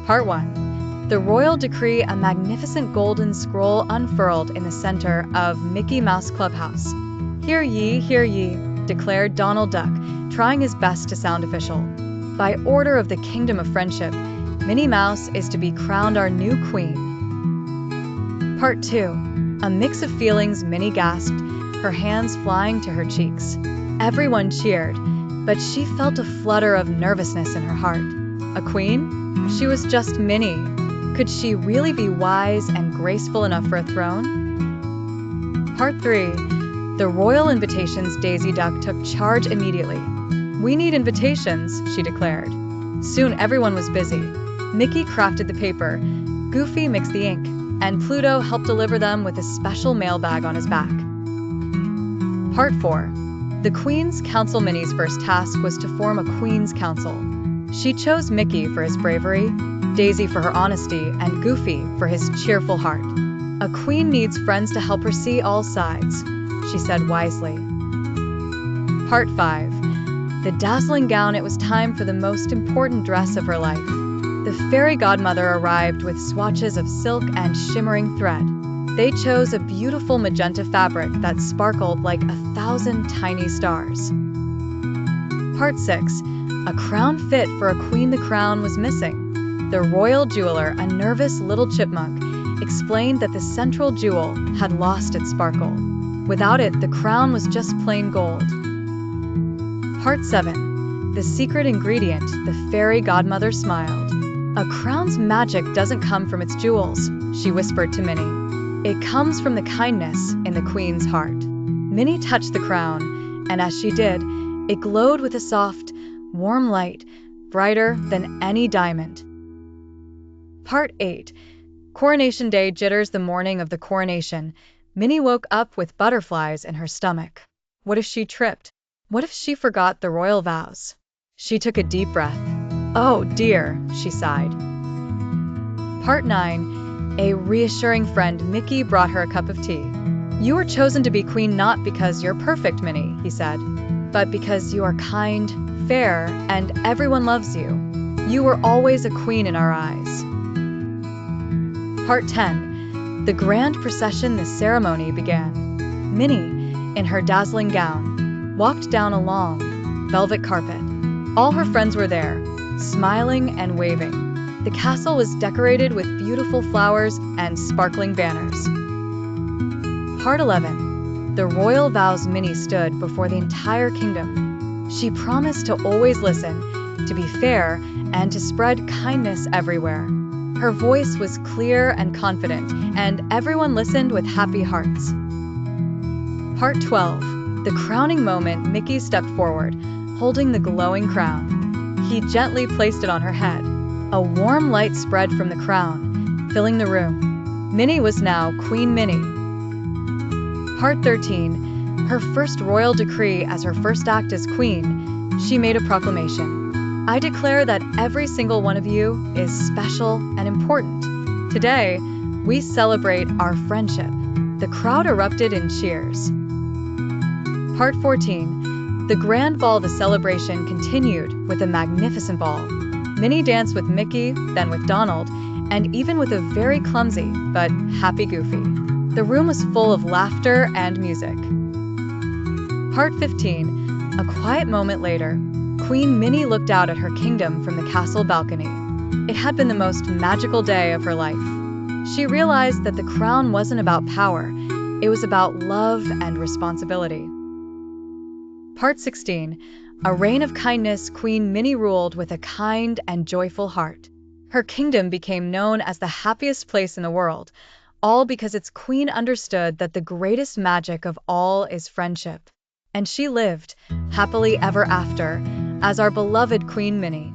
Part 1. The royal decree, a magnificent golden scroll unfurled in the center of Mickey Mouse Clubhouse. Hear ye, declared Donald Duck, trying his best to sound official. By order of the Kingdom of Friendship, Minnie Mouse is to be crowned our new queen. Part 2. A mix of feelings, Minnie gasped, her hands flying to her cheeks. Everyone cheered, but she felt a flutter of nervousness in her heart. A queen? She was just Minnie. Could she really be wise and graceful enough for a throne? Part 3. The royal invitations. Daisy Duck took charge immediately. We need invitations, she declared. Soon everyone was busy. Mickey crafted the paper, Goofy mixed the ink, and Pluto helped deliver them with a special mailbag on his back. Part 4. The Queen's Council. Minnie's first task was to form a Queen's Council. She chose Mickey for his bravery, Daisy for her honesty, and Goofy for his cheerful heart. A queen needs friends to help her see all sides, she said wisely. Part 5. The dazzling gown. It was time for the most important dress of her life. The fairy godmother arrived with swatches of silk and shimmering thread. They chose a beautiful magenta fabric that sparkled like 1,000 tiny stars. Part 6. A crown fit for a queen. The crown was missing. The royal jeweler, a nervous little chipmunk, explained that the central jewel had lost its sparkle. Without it, the crown was just plain gold. Part 7. The secret ingredient. The fairy godmother smiled. A crown's magic doesn't come from its jewels, she whispered to Minnie. It comes from the kindness in the queen's heart. Minnie touched the crown, and as she did, it glowed with a soft, warm light, brighter than any diamond. Part 8. Coronation Day jitters. The morning of the coronation, Minnie woke up with butterflies in her stomach. What if she tripped? What if she forgot the royal vows? She took a deep breath. Oh dear, she sighed. Part 9. A reassuring friend. Mickey brought her a cup of tea. You were chosen to be queen not because you're perfect, Minnie, he said, but because you are kind, fair, and everyone loves you. You were always a queen in our eyes. Part 10. The grand procession. The ceremony began. Minnie, in her dazzling gown, walked down a long, velvet carpet. All her friends were there, smiling and waving. The castle was decorated with beautiful flowers and sparkling banners. Part 11. The royal vows. Minnie stood before the entire kingdom. She promised to always listen, to be fair, and to spread kindness everywhere. Her voice was clear and confident, and everyone listened with happy hearts. Part 12. The crowning moment. Mickey stepped forward, holding the glowing crown. He gently placed it on her head. A warm light spread from the crown, filling the room. Minnie was now Queen Minnie. Part 13. Her first royal decree. As her first act as queen, she made a proclamation. I declare that every single one of you is special and important. Today, we celebrate our friendship. The crowd erupted in cheers. Part 14. The grand ball. The celebration continued with a magnificent ball. Minnie danced with Mickey, then with Donald, and even with a very clumsy but happy Goofy. The room was full of laughter and music. Part 15. A quiet moment later, Queen Minnie looked out at her kingdom from the castle balcony. It had been the most magical day of her life. She realized that the crown wasn't about power, it was about love and responsibility. Part 16. A reign of kindness. Queen Minnie ruled with a kind and joyful heart. Her kingdom became known as the happiest place in the world, all because its queen understood that the greatest magic of all is friendship. And she lived, happily ever after, as our beloved Queen Minnie.